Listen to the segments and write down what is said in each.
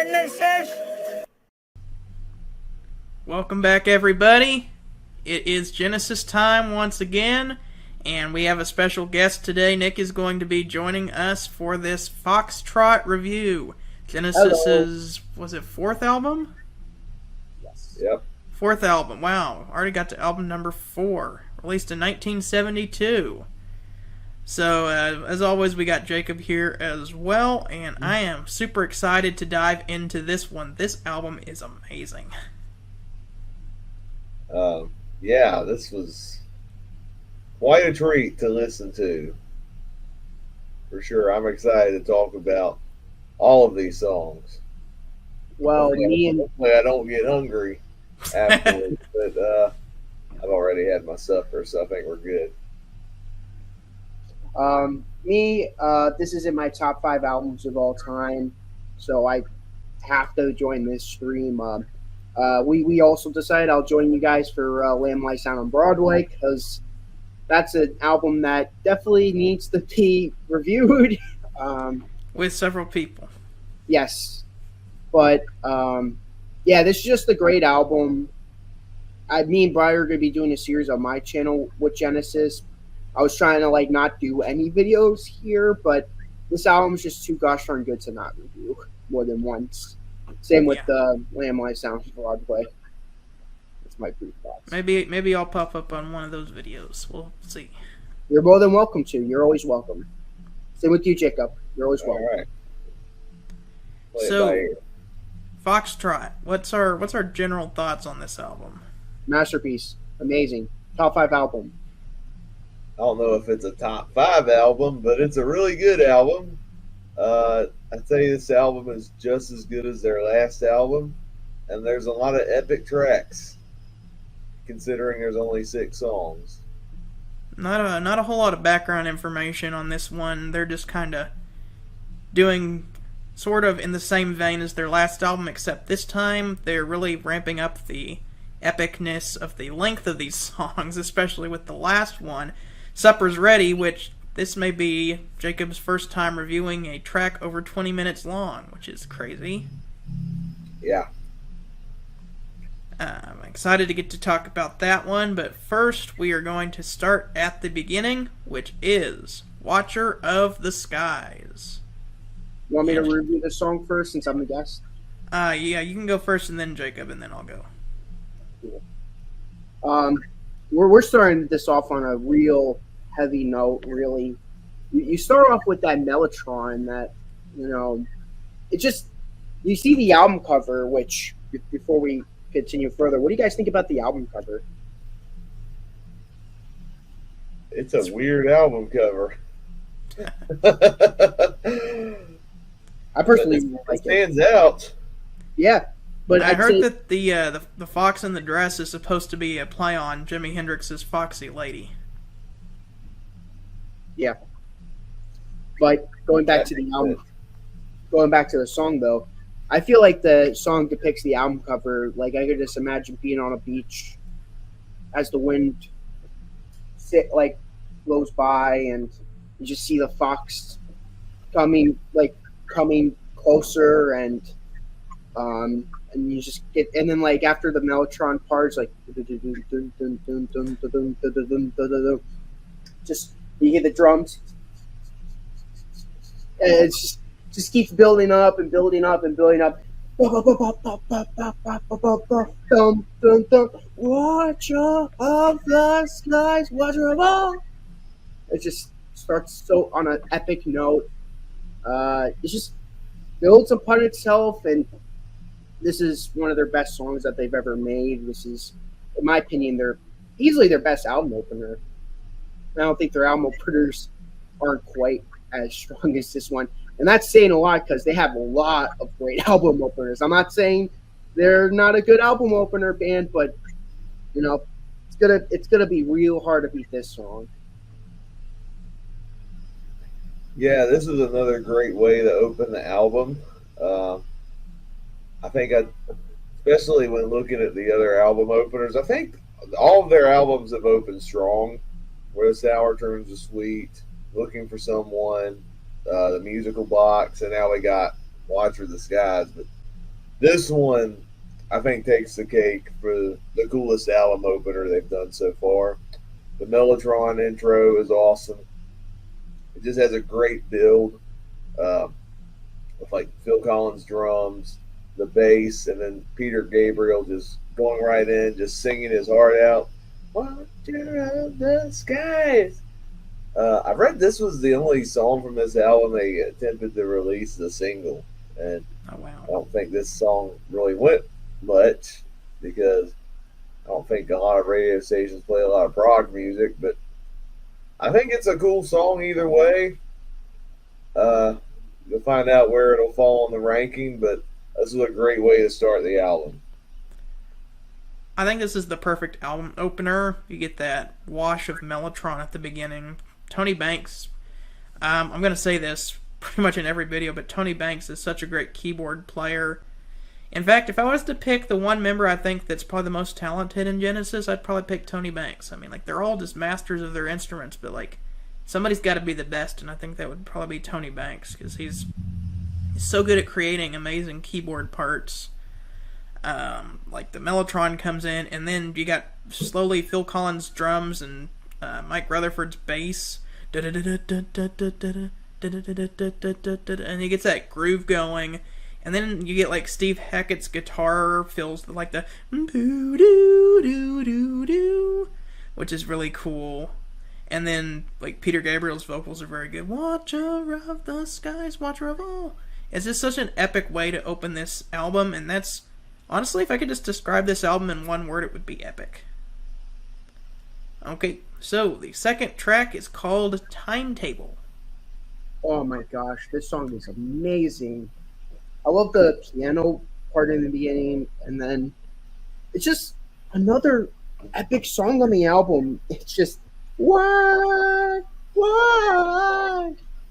Genesis. Welcome back, everybody. It is Genesis time once again, and we have a special guest today. Nick is going to be joining us for this Foxtrot review. Genesis's, was it fourth album? Yes. Yep. Fourth album. Wow. Already got to album number 4. Released in 1972. So, as always, we got Jacob here as well, and I am super excited to dive into this one. This album is amazing. Yeah, this was quite a treat to listen to. For sure. I'm excited to talk about all of these songs. Well, hopefully I don't get hungry afterwards, but I've already had my supper, so I think we're good. This is in my top 5 albums of all time, so I have to join this stream. We also decided I'll join you guys for Lamb Lies Down on Broadway, because that's an album that definitely needs to be reviewed. With several people. Yes. But, yeah, this is just a great album. Me and Brian are going to be doing a series on my channel with Genesis. I was trying to, not do any videos here, but this album is just too gosh darn good to not review more than once. Same with Lamb Lies Down on Broadway. That's my brief thoughts. Maybe I'll pop up on one of those videos. We'll see. You're more than welcome to. You're always welcome. Same with you, Jacob. You're always welcome. All right. So, Foxtrot, what's our general thoughts on this album? Masterpiece. Amazing. Top 5 album. I don't know if it's a top 5 album, but it's a really good album. I'd say this album is just as good as their last album, and there's a lot of epic tracks, considering there's only 6 songs. Not a whole lot of background information on this one. They're just kind of doing sort of in the same vein as their last album, except this time they're really ramping up the epicness of the length of these songs, especially with the last one, Supper's Ready, which this may be Jacob's first time reviewing a track over 20 minutes long, which is crazy. Yeah. I'm excited to get to talk about that one, but first we are going to start at the beginning, which is Watcher of the Skies. You want me to review this song first since I'm the guest? Yeah, you can go first and then Jacob, and then I'll go. Cool. We're starting this off on a real heavy note, really. You start off with that Mellotron that, it just, you see the album cover, which, before we continue further, what do you guys think about the album cover? It's a weird album cover. I personally like it. Stands out. Yeah. But I heard that the fox in the dress is supposed to be a play on Jimi Hendrix's Foxy Lady. Yeah. But going back to the album, going back to the song though, I feel like the song depicts the album cover. Like I could just imagine being on a beach as the wind blows by, and you just see the fox coming closer, and you just get, and then after the Mellotron part, it's just you hear the drums. And it just keeps building up and building up and building up. Watcher of the skies, watcher of all. It just starts so on an epic note. It just builds upon itself, and this is one of their best songs that they've ever made. This is, in my opinion, easily their best album opener. I don't think their album openers aren't quite as strong as this one. And that's saying a lot because they have a lot of great album openers. I'm not saying they're not a good album opener band, but it's gonna be real hard to beat this song. Yeah, this is another great way to open the album. I think especially when looking at the other album openers, I think all of their albums have opened strong. Where the Sour Turns to Sweet, Looking for Someone, the Musical Box, and now we got Watcher of the Skies. But This one, I think, takes the cake for the coolest album opener they've done so far. The Mellotron intro is awesome. It just has a great build uh, with like Phil Collins drums, the bass, and then Peter Gabriel just going right in, just singing his heart out. Watcher of the skies. I read this was the only song from this album they attempted to release as a single, and Oh wow. I don't think this song really went much because I don't think a lot of radio stations play a lot of prog music, but I think it's a cool song either way. You'll find out where it'll fall on the ranking, but this is a great way to start the album. I think this is the perfect album opener. You get that wash of Mellotron at the beginning. Tony Banks, I'm going to say this pretty much in every video, but Tony Banks is such a great keyboard player. In fact, if I was to pick the one member I think that's probably the most talented in Genesis, I'd probably pick Tony Banks. I mean, like, they're all just masters of their instruments, but, like, somebody's got to be the best, and I think that would probably be Tony Banks, because he's so good at creating amazing keyboard parts. Like, the Mellotron comes in, and then you got slowly Phil Collins' drums and Mike Rutherford's bass. And he gets that groove going. And then you get like Steve Hackett's guitar fills like the doo doo doo doo doo, which is really cool. And then like Peter Gabriel's vocals are very good. Watcher of the skies, watcher of all. It's just such an epic way to open this album, and that's honestly, if I could just describe this album in one word, it would be epic. Okay, so the second track is called Timetable. Oh my gosh, this song is amazing. I love the piano part in the beginning, and then it's just another epic song on the album. It's just what?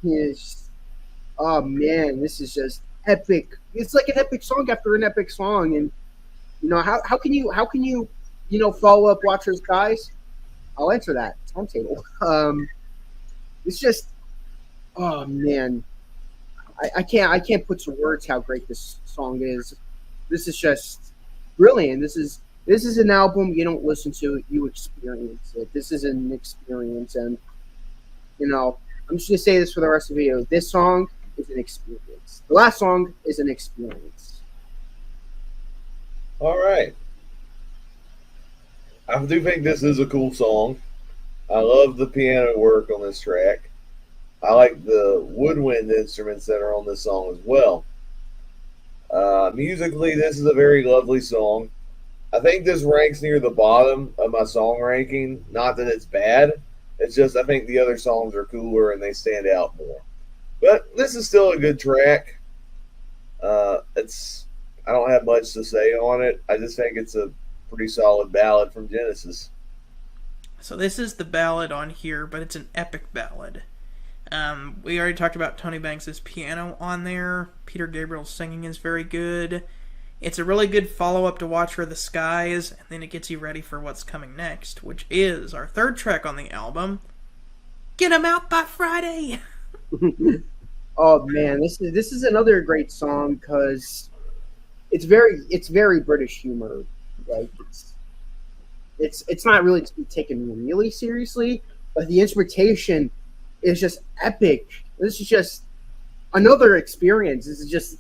It's oh man, this is just epic. It's like an epic song after an epic song, and you know how can you follow up Watcher's Guys? I'll answer that. Timetable. It's just oh man. I can't put to words how great this song is. This is just brilliant. This is an album you don't listen to, you experience it. This is an experience, and I'm just gonna say this for the rest of the video. This song is an experience. The last song is an experience. All right. I do think this is a cool song. I love the piano work on this track. I like the woodwind instruments that are on this song as well. Musically, this is a very lovely song. I think this ranks near the bottom of my song ranking. Not that it's bad. It's just I think the other songs are cooler and they stand out more. But this is still a good track. I don't have much to say on it. I just think it's a pretty solid ballad from Genesis. So this is the ballad on here, but it's an epic ballad. We already talked about Tony Banks' piano on there. Peter Gabriel's singing is very good. It's a really good follow-up to Watcher of the Skies, and then it gets you ready for what's coming next, which is our third track on the album, Get 'Em Out by Friday! Oh man, this is another great song because it's very British humor. Like it's not really to be taken really seriously, but the instrumentation is just epic. This is just another experience. This is just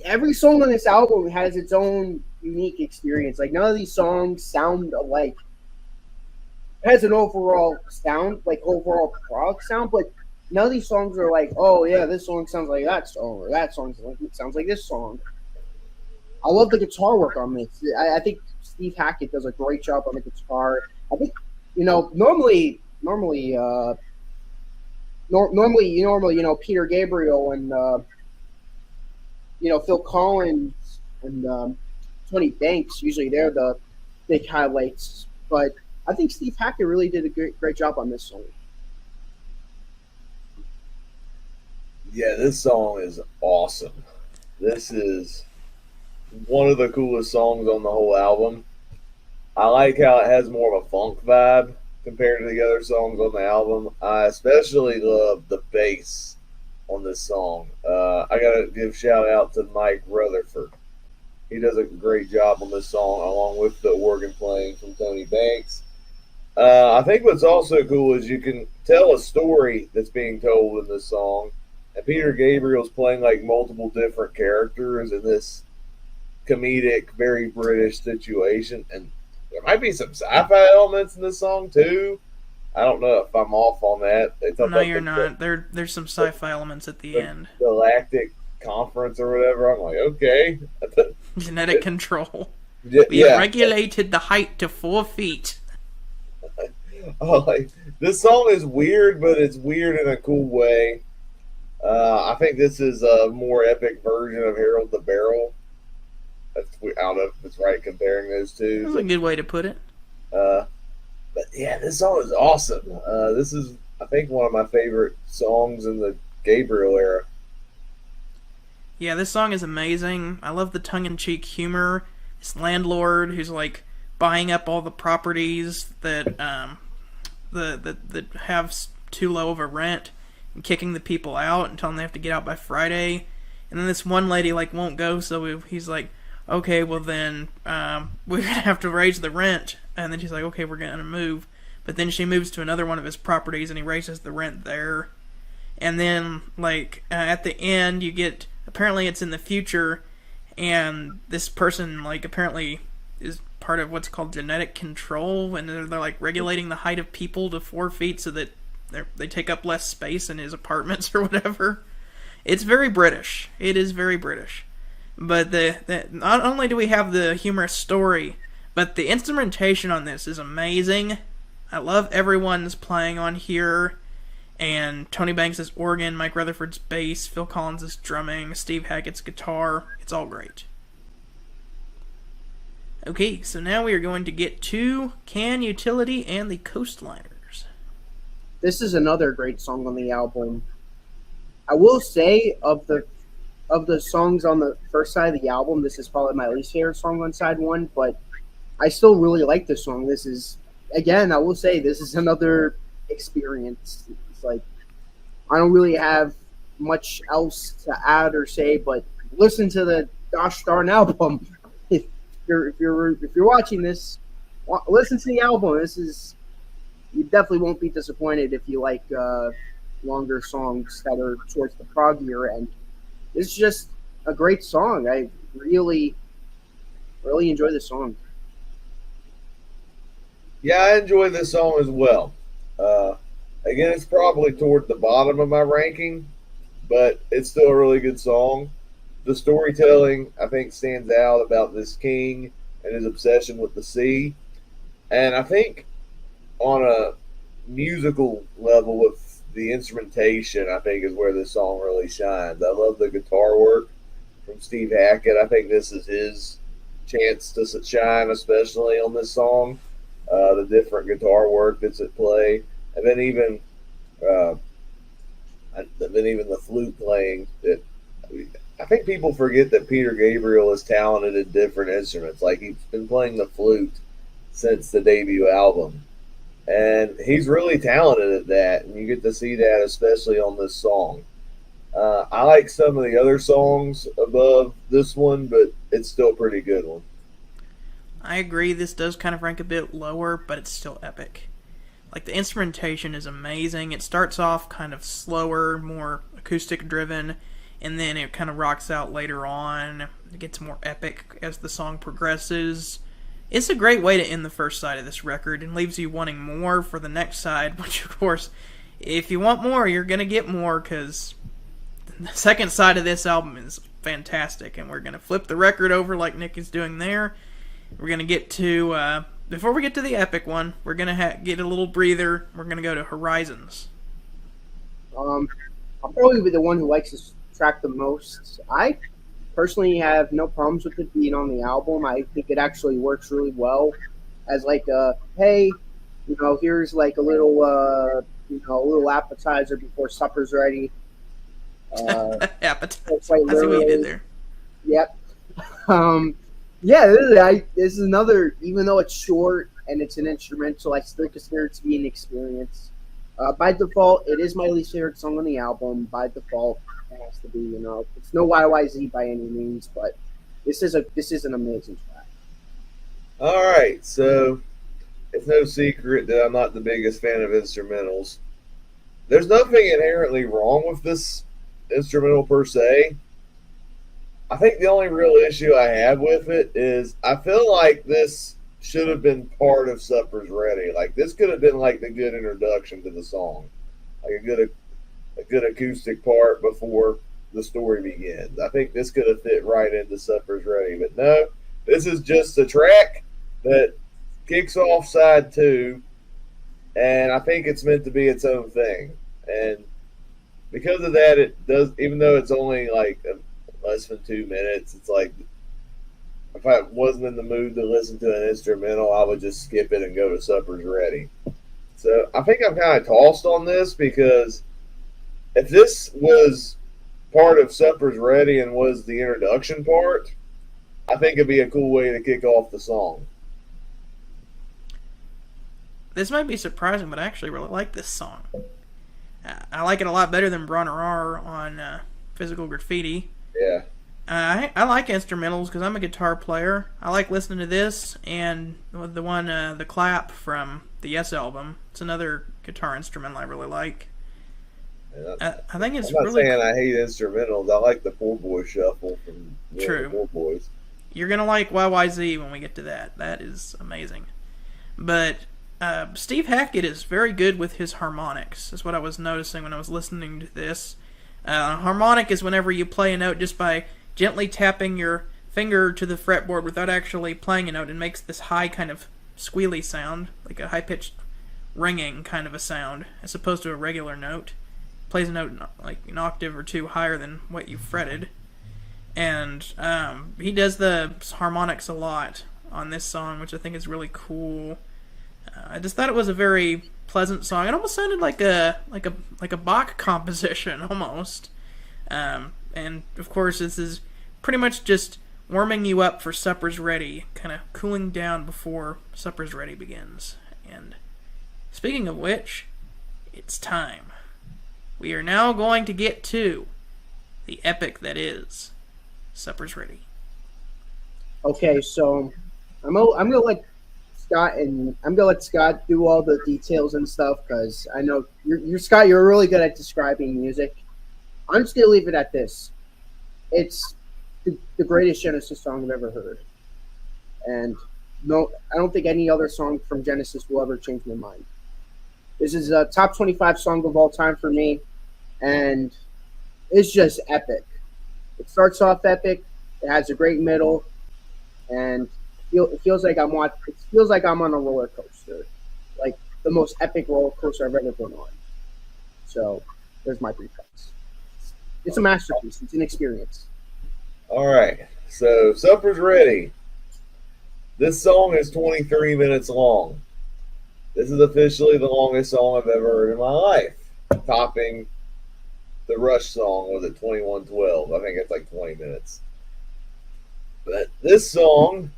every song on this album has its own unique experience. Like none of these songs sound alike. It has an overall sound, like overall prog sound, but none of these songs are like, oh yeah, this song sounds like that song, or that song sounds like this song. I love the guitar work on this. I think Steve Hackett does a great job on the guitar. I think normally Peter Gabriel and Phil Collins and Tony Banks usually they're the big highlights, but I think Steve Hackett really did a great job on this song. Yeah, this song is awesome. This is one of the coolest songs on the whole album. I like how it has more of a funk vibe compared to the other songs on the album. I especially love the bass on this song. I gotta give shout out to Mike Rutherford. He does a great job on this song, along with the organ playing from Tony Banks. I think what's also cool is you can tell a story that's being told in this song, and Peter Gabriel's playing like multiple different characters in this comedic, very British situation, and there might be some sci-fi elements in this song too. I don't know if I'm off on that. They talk No, about you're not. There's some sci-fi elements at the end. galactic conference or whatever. I'm like, okay, Genetic control. yeah, We have regulated the height to 4 feet. Oh, like this song is weird, but it's weird in a cool way. I think this is a more epic version of Harold the Barrel. I don't know if it's right comparing those two. That's a good way to put it. But yeah, this song is awesome. This is, I think, one of my favorite songs in the Gabriel era. Yeah, this song is amazing. I love the tongue-in-cheek humor. This landlord who's like buying up all the properties that that have too low of a rent and kicking the people out and telling them they have to get out by Friday. And then this one lady like won't go, so he's like, okay, well then we're gonna have to raise the rent. And then she's like, okay, we're gonna move. But then she moves to another one of his properties and he raises the rent there. And then like at the end you get, apparently it's in the future, and this person like apparently is part of what's called genetic control, and they're like regulating the height of people to 4 feet so that they take up less space in his apartments or whatever. It's very British. It is very British. But not only do we have the humorous story, but the instrumentation on this is amazing. I love everyone's playing on here. And Tony Banks' organ, Mike Rutherford's bass, Phil Collins' drumming, Steve Hackett's guitar. It's all great. Okay, so now we are going to get to Can Utility and the Coastliners. This is another great song on the album. I will say of the songs on the first side of the album, this is probably my least favorite song on side one, but I still really like this song. This is, again, I will say this is another experience. It's like, I don't really have much else to add or say, but listen to the gosh darn album. If you're watching this, listen to the album. This is, you definitely won't be disappointed if you like longer songs that are towards the proggier end. It's just a great song. I really enjoy this song. Yeah, I enjoy this song as well. Again, it's probably toward the bottom of my ranking, but it's still a really good song. The storytelling, I think, stands out about this king and his obsession with the sea. And I think on a musical level with the instrumentation, I think is where this song really shines. I love the guitar work from Steve Hackett. I think this is his chance to shine, especially on this song. The different guitar work that's at play, and then even the flute playing. I think people forget that Peter Gabriel is talented at different instruments. Like, he's been playing the flute since the debut album, and he's really talented at that. And you get to see that, especially on this song. I like some of the other songs above this one, but it's still a pretty good one. I agree, this does kind of rank a bit lower, but it's still epic. Like, the instrumentation is amazing. It starts off kind of slower, more acoustic driven, and then it kind of rocks out later on. It gets more epic as the song progresses. It's a great way to end the first side of this record and leaves you wanting more for the next side, which, of course, if you want more, you're going to get more, because the second side of this album is fantastic, and we're going to flip the record over like Nick is doing there. We're going to get to, before we get to the epic one, we're going to get a little breather. We're going to go to Horizons. I'll probably be the one who likes this track the most. I personally have no problems with it being on the album. I think it actually works really well as like hey, here's like a little appetizer before supper's ready. Appetizer. I see what you did there. Yep. Yeah, this is another, even though it's short and it's an instrumental, I still consider it to be an experience. By default, it is my least favorite song on the album. By default, it has to be, it's no YYZ by any means, but This is an amazing track. All right, so it's no secret that I'm not the biggest fan of instrumentals. There's nothing inherently wrong with this instrumental per se. I think the only real issue I have with it is I feel like this should have been part of Supper's Ready. Like this could have been like the good introduction to the song, like a good acoustic part before the story begins. I think this could have fit right into Supper's Ready, but no, this is just a track that kicks off side two, and I think it's meant to be its own thing. And because of that, it does. Even though it's only like less than 2 minutes, it's like if I wasn't in the mood to listen to an instrumental, I would just skip it and go to Supper's Ready. So I think I'm kind of tossed on this because if this was part of Supper's Ready and was the introduction part, I think it'd be a cool way to kick off the song. This might be surprising, but I actually really like this song. I like it a lot better than Bronner R on Physical Graffiti. Yeah. I like instrumentals because I'm a guitar player. I like listening to this and the one, The Clap from the Yes album. It's another guitar instrumental I really like. Yeah, I think it's I'm not really saying I hate instrumentals. I like the Poor Boy Shuffle from True. The Poor Boys. You're going to like YYZ when we get to that. That is amazing. But Steve Hackett is very good with his harmonics, is what I was noticing when I was listening to this. Harmonic is whenever you play a note just by gently tapping your finger to the fretboard without actually playing a note, and makes this high kind of squealy sound, like a high-pitched ringing kind of a sound, as opposed to a regular note. Plays a note like an octave or two higher than what you fretted. And he does the harmonics a lot on this song, which I think is really cool. I just thought it was a very pleasant song. It almost sounded like a Bach composition almost. And of course, this is pretty much just warming you up for Supper's Ready, kind of cooling down before Supper's Ready begins. And speaking of which, it's time. We are now going to get to the epic that is Supper's Ready. Okay, so I'm gonna let Scott do all the details and stuff because I know you're Scott. You're really good at describing music. I'm just gonna leave it at this. It's the greatest Genesis song I've ever heard, and no, I don't think any other song from Genesis will ever change my mind. This is a top 25 song of all time for me, and it's just epic. It starts off epic. It has a great middle, and it feels like I'm on a roller coaster, like the most epic roller coaster I've ever been on. So there's my 3 cuts. It's a masterpiece. It's an experience. All right, so Supper's Ready. This song is 23 minutes long. This is officially the longest song I've ever heard in my life, topping the Rush song, was it 2112? I think it's like 20 minutes. But this song,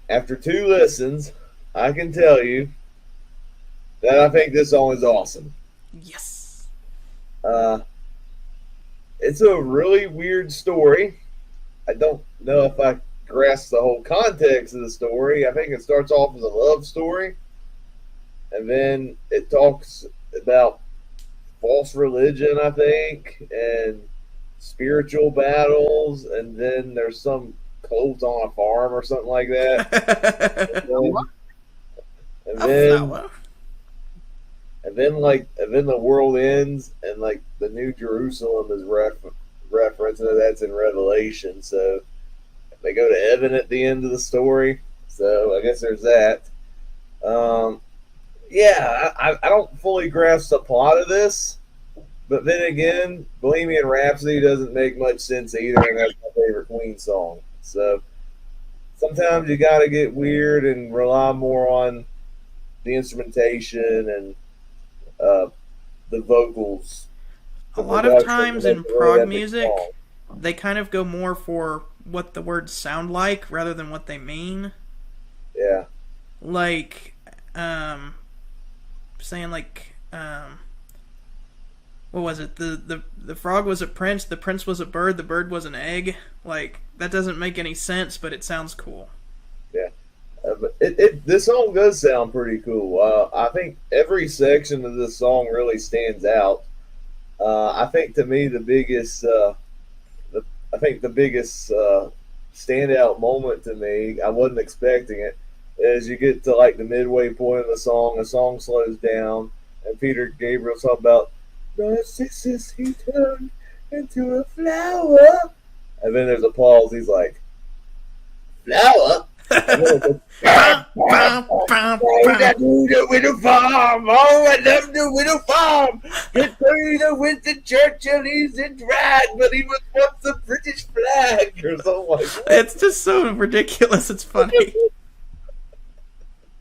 after 2 listens, I can tell you that I think this song is awesome. Yes. It's a really weird story. I don't know if I grasp the whole context of the story. I think it starts off as a love story, and then it talks about false religion, I think, and spiritual battles, and then there's some cults on a farm or something like that. and then the world ends, and like the New Jerusalem is referenced, and that's in Revelation. So they go to heaven at the end of the story. So I guess there's that. I don't fully grasp the plot of this, but then again, Bohemian Rhapsody doesn't make much sense either, and that's my favorite Queen song. So sometimes you got to get weird and rely more on the instrumentation and the vocals. A lot of times in prog music, they kind of go more for what the words sound like rather than what they mean. Yeah. Like, saying like, what was it? The frog was a prince, the prince was a bird, the bird was an egg. Like, that doesn't make any sense, but it sounds cool. Yeah. But this song does sound pretty cool. I think every section of this song really stands out. I think to me the biggest standout moment to me, I wasn't expecting it, is you get to like the midway point of the song slows down, and Peter Gabriel's talking about Narcissus he turned into a flower, and then there's a pause. He's like, flower. The Widow Farm. Oh, I love the Widow Farm. Get buried with the Churchill. He's in drag, but he was once a British flag or something like that. It's just so ridiculous. It's funny.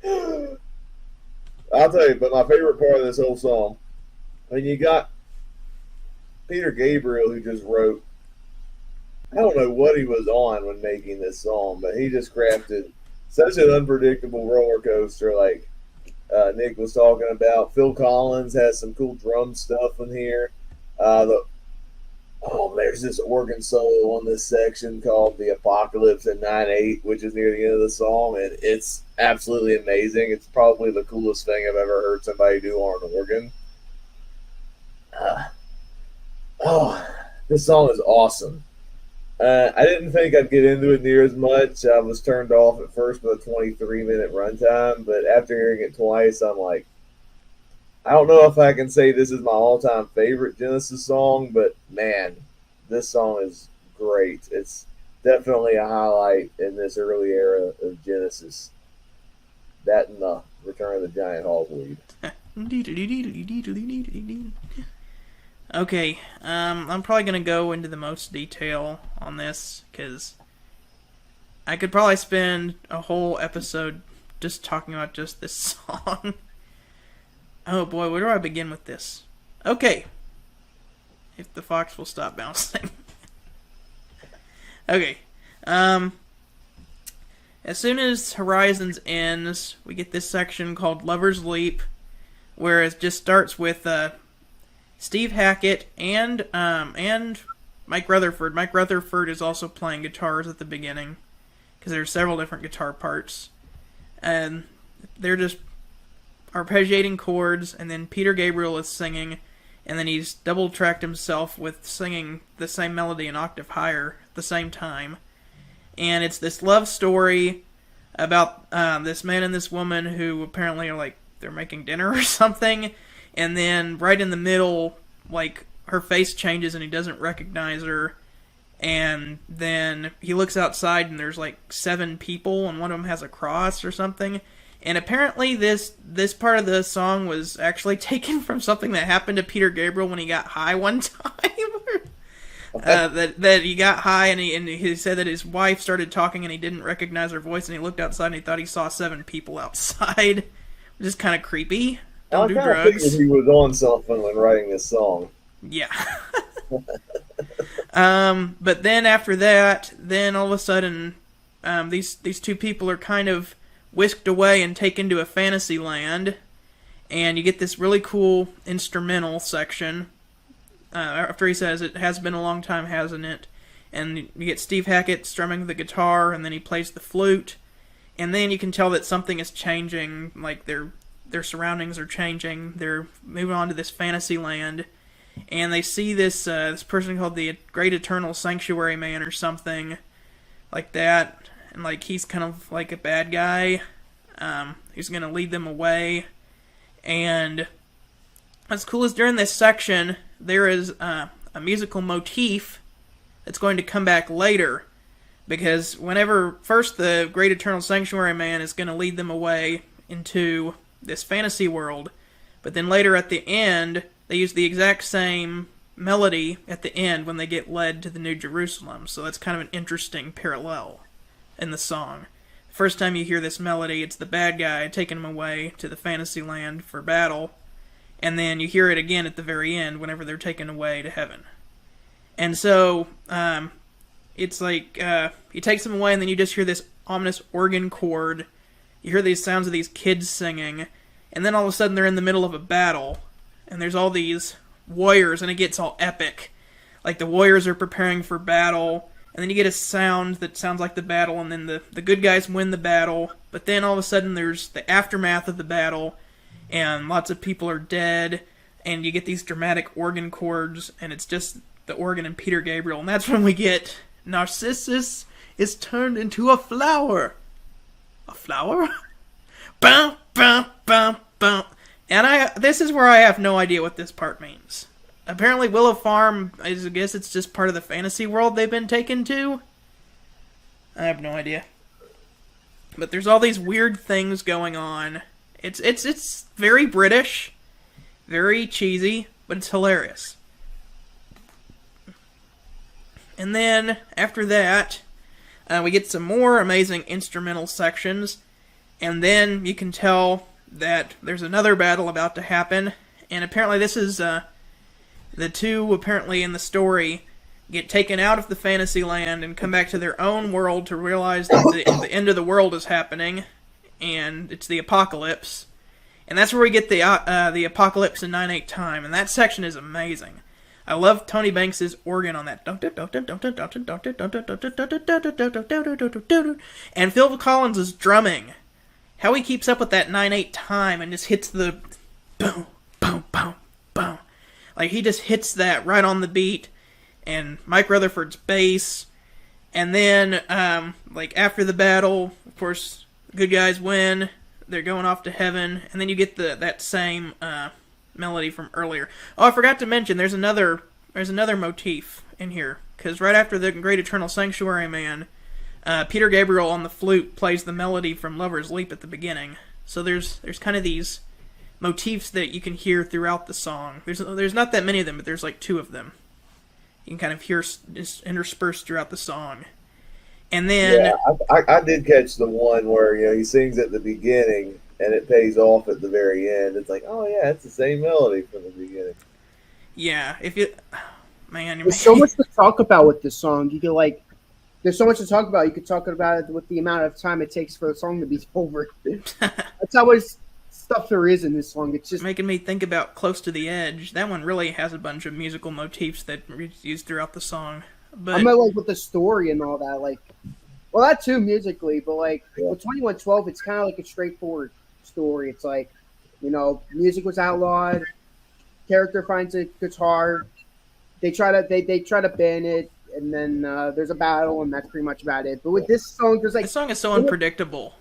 I'll tell you, but my favorite part of this whole song, when you got Peter Gabriel, who just wrote, I don't know what he was on when making this song, but he just crafted such an unpredictable roller coaster, like Nick was talking about. Phil Collins has some cool drum stuff in here. There's this organ solo on this section called The Apocalypse in 9/8, which is near the end of the song, and it's absolutely amazing. It's probably the coolest thing I've ever heard somebody do on an organ. This song is awesome. I didn't think I'd get into it near as much. I was turned off at first with a 23-minute runtime, but after hearing it twice, I'm like, I don't know if I can say this is my all-time favorite Genesis song, but man, this song is great. It's definitely a highlight in this early era of Genesis. That and the Return of the Giant Hogweed. Okay, I'm probably going to go into the most detail on this, because I could probably spend a whole episode just talking about just this song. Oh boy, where do I begin with this? Okay. If the fox will stop bouncing. Okay. As soon as Horizons ends, we get this section called Lover's Leap, where it just starts with Steve Hackett and Mike Rutherford. Mike Rutherford is also playing guitars at the beginning, because there's several different guitar parts, and they're just arpeggiating chords, and then Peter Gabriel is singing, and then he's double-tracked himself with singing the same melody an octave higher at the same time. And it's this love story about this man and this woman who apparently are like, they're making dinner or something, and then right in the middle, like, her face changes and he doesn't recognize her, and then he looks outside and there's like 7 people and one of them has a cross or something. And apparently this part of the song was actually taken from something that happened to Peter Gabriel when he got high one time. That he got high and he said that his wife started talking and he didn't recognize her voice, and he looked outside and he thought he saw 7 people outside, which is kind of creepy. Don't do drugs. I figured he was on something when writing this song. Yeah. But then after that, then all of a sudden, these 2 people are kind of whisked away and taken to a fantasy land, and you get this really cool instrumental section after he says, "It has been a long time, hasn't it?" And you get Steve Hackett strumming the guitar, and then he plays the flute, and then you can tell that something is changing, like their surroundings are changing. They're moving on to this fantasy land, and they see this person called the Great Eternal Sanctuary Man or something like that. And like he's kind of like a bad guy. He's going to lead them away. And what's cool is during this section, there is a musical motif that's going to come back later. Because whenever first the Great Eternal Sanctuary Man is going to lead them away into this fantasy world, but then later at the end, they use the exact same melody at the end when they get led to the New Jerusalem. So that's kind of an interesting parallel in the song. First time you hear this melody, it's the bad guy taking him away to the fantasy land for battle, and then you hear it again at the very end whenever they're taken away to heaven. And so it's like he takes them away, and then you just hear this ominous organ chord. You hear these sounds of these kids singing, and then all of a sudden they're in the middle of a battle, and there's all these warriors, and it gets all epic. Like the warriors are preparing for battle, and then you get a sound that sounds like the battle, and then the good guys win the battle, but then all of a sudden there's the aftermath of the battle, and lots of people are dead, and you get these dramatic organ chords, and it's just the organ and Peter Gabriel, and that's when we get Narcissus is turned into a flower. A flower? Bum, bum, bum, bum. And this is where I have no idea what this part means. Apparently Willow Farm, I guess it's just part of the fantasy world they've been taken to. I have no idea. But there's all these weird things going on. It's very British, very cheesy, but it's hilarious. And then, after that, we get some more amazing instrumental sections, and then you can tell that there's another battle about to happen, and apparently this is, the two, apparently in the story, get taken out of the fantasy land and come back to their own world to realize that the end of the world is happening, and it's the apocalypse. And that's where we get the apocalypse in 9/8 time, and that section is amazing. I love Tony Banks' organ on that. And Phil Collins' drumming. How he keeps up with that 9/8 time and just hits the boom, boom, boom, boom. Like, he just hits that right on the beat. And Mike Rutherford's bass. And then, like, after the battle, of course, good guys win. They're going off to heaven. And then you get that same melody from earlier. Oh, I forgot to mention, there's another motif in here. Because right after the Great Eternal Sanctuary Man, Peter Gabriel on the flute plays the melody from Lover's Leap at the beginning. So there's kind of these motifs that you can hear throughout the song. There's not that many of them, but there's like 2 of them. You can kind of hear just interspersed throughout the song. And then... Yeah, I did catch the one where, he sings at the beginning and it pays off at the very end. It's like, oh yeah, it's the same melody from the beginning. Yeah, if you... Man, there's so much to talk about with this song. You can, like... There's so much to talk about. You could talk about it with the amount of time it takes for the song to be over. That's how much stuff there is in this song. It's just making me think about Close to the Edge. That one really has a bunch of musical motifs that are used throughout the song. But I mean, like, with the story and all that, like, well, that too musically, but like with 2112, it's kind of like a straightforward story. It's like, music was outlawed. Character finds a guitar. They try to ban it. And then there's a battle, and that's pretty much about it. But with this song, there's like... This song is so unpredictable.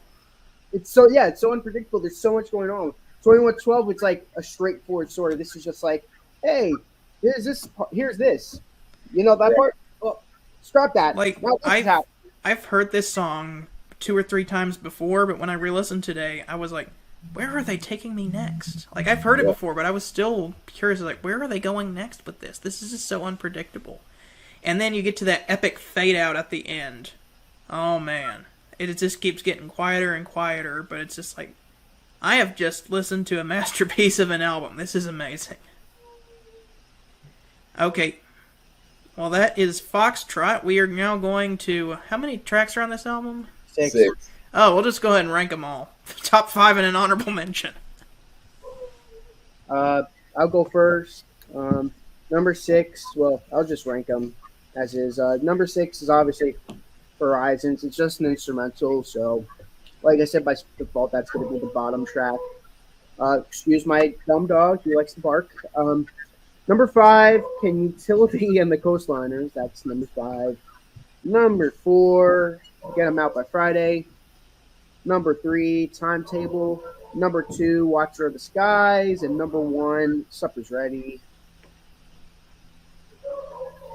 It's so unpredictable. There's so much going on. 2112, it's like a straightforward story. This is just like, hey, here's this. That part? Well, scrap that. Like, I've heard this song 2 or 3 times before, but when I re-listened today, I was like, where are they taking me next? Like, I've heard it before, but I was still curious, like, where are they going next with this? This is just so unpredictable. And then you get to that epic fade out at the end. Oh man. It just keeps getting quieter and quieter, but it's just like, I have just listened to a masterpiece of an album. This is amazing. Okay. Well, that is Foxtrot. We are now going to... How many tracks are on this album? 6. Oh, we'll just go ahead and rank them all. Top 5 and an honorable mention. I'll go first. Number 6, well, I'll just rank them as is. Number 6 is obviously Horizons. It's just an instrumental, so like I said, by default, that's going to be the bottom track. Excuse my dumb dog. He likes to bark. Number 5, Can Utility and the Coastliners. That's number 5. Number 4, Get 'Em Out by Friday. Number 3, Timetable. Number 2, Watcher of the Skies. And number 1, Supper's Ready.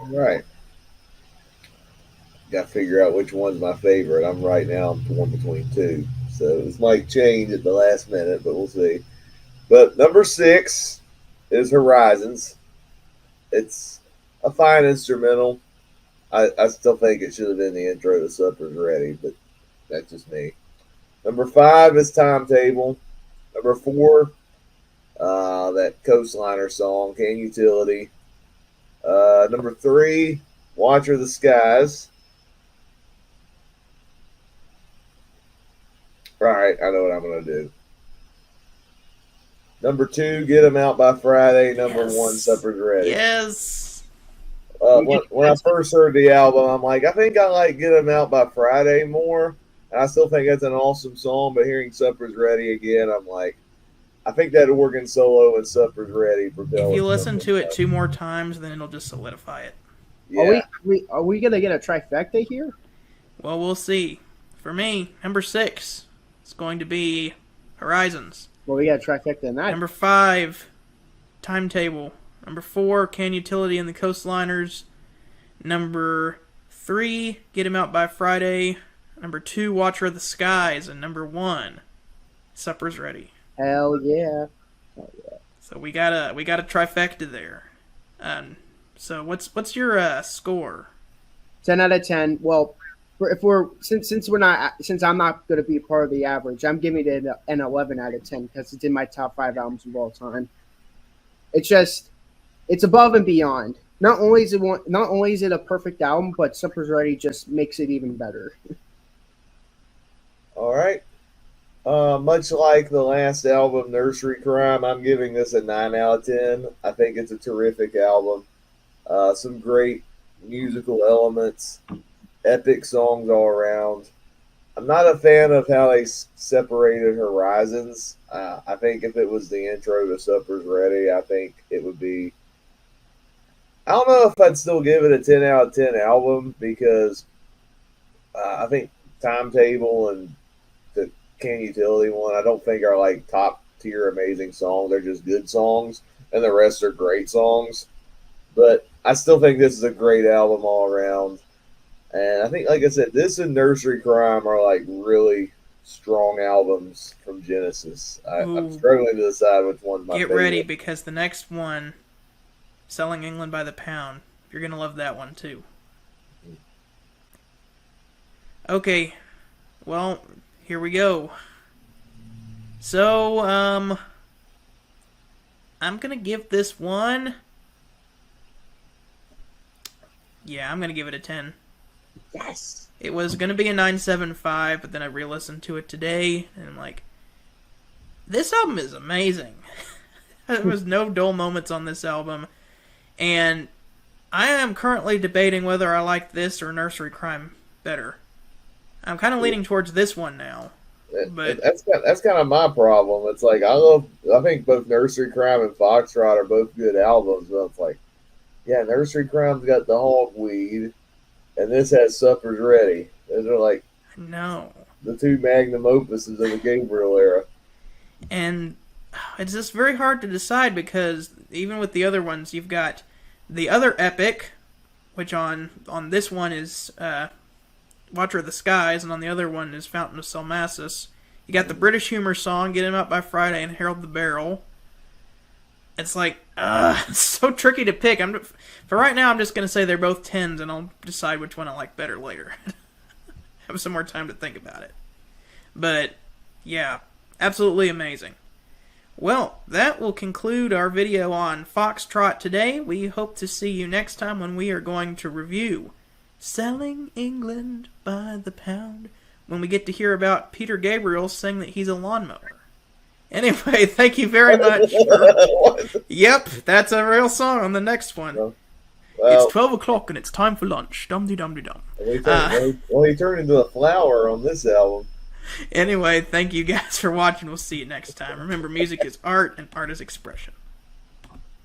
Right. Got to figure out which one's my favorite. I'm right now torn between 2. So this might change at the last minute, but we'll see. But number 6 is Horizons. It's a fine instrumental. I still think it should have been the intro to Supper's Ready, but that's just me. Number 5 is Timetable. Number 4, that Coastliner song, Can Utility. Number 3, Watcher of the Skies. All right, I know what I'm going to do. Number 2, Get 'Em Out by Friday. Number Yes. 1, Supper's Ready. Yes. When I first heard the album, I'm like, I think I like Get 'Em Out by Friday more. And I still think that's an awesome song, but hearing Supper's Ready again, I'm like, I think that organ solo in Supper's Ready propels. If you listen to it 2 more times, then it'll just solidify it. Yeah. Are we gonna get a trifecta here? Well, we'll see. For me, number 6 is going to be Horizons. Well, we got a trifecta in that. Number 5, Timetable. Number 4, Can Utility and the Coastliners. Number 3, Get 'Em Out by Friday. Number 2, Watcher of the Skies. And number 1, Supper's Ready. Hell yeah. So we got a trifecta there. So what's your score? 10 out of 10. Well, since I'm not going to be part of the average, I'm giving it an 11 out of 10 because it's in my top 5 albums of all time. It's above and beyond. Not only is it a perfect album, but Supper's Ready just makes it even better. All right. Much like the last album, Nursery Crime, I'm giving this a 9 out of 10. I think it's a terrific album. Some great musical elements, epic songs all around. I'm not a fan of how they separated Horizons. I think if it was the intro to Supper's Ready, I think it would be... I don't know if I'd still give it a 10 out of 10 album because I think Timetable and the Can Utility one, I don't think are like top tier amazing songs. They're just good songs, and the rest are great songs. But I still think this is a great album all around. And I think, like I said, this and Nursery Crime are like really strong albums from Genesis. I'm struggling to decide which one's my favorite. Get ready, because the next one, Selling England by the Pound, you're going to love that one too. Okay, well, here we go. So, I'm going to give this one... Yeah, I'm going to give it a 10. Yes. It was going to be a 9.75, but then I re-listened to it today, and I'm like, this album is amazing. There was no dull moments on this album, and I am currently debating whether I like this or Nursery Crime better. I'm kind of leaning towards this one now. But that's kind of my problem. It's like I think both Nursery Crime and Foxtrot are both good albums, but it's like, yeah, Nursery Crime's got the Hogweed, and this has Supper's Ready. Those are like the 2 magnum opuses of the Gabriel era. And it's just very hard to decide because even with the other ones, you've got the other epic, which on this one is Watcher of the Skies, and on the other one is Fountain of Salmacis. You got the British humor song, Get 'Em Out by Friday, and Harold the Barrel. It's like, it's so tricky to pick. For right now, I'm just going to say they're both 10s, and I'll decide which one I like better later. Have some more time to think about it. But, yeah, absolutely amazing. Well, that will conclude our video on Foxtrot today. We hope to see you next time when we are going to review Selling England by the Pound, when we get to hear about Peter Gabriel saying that he's a lawnmower. Anyway, thank you very much. Yep, that's a real song on the next one. Well, it's 12 o'clock and it's time for lunch. Dum-de-dum-de-dum. Well, he turned into a flower on this album. Anyway, thank you guys for watching. We'll see you next time. Remember, music is art and art is expression.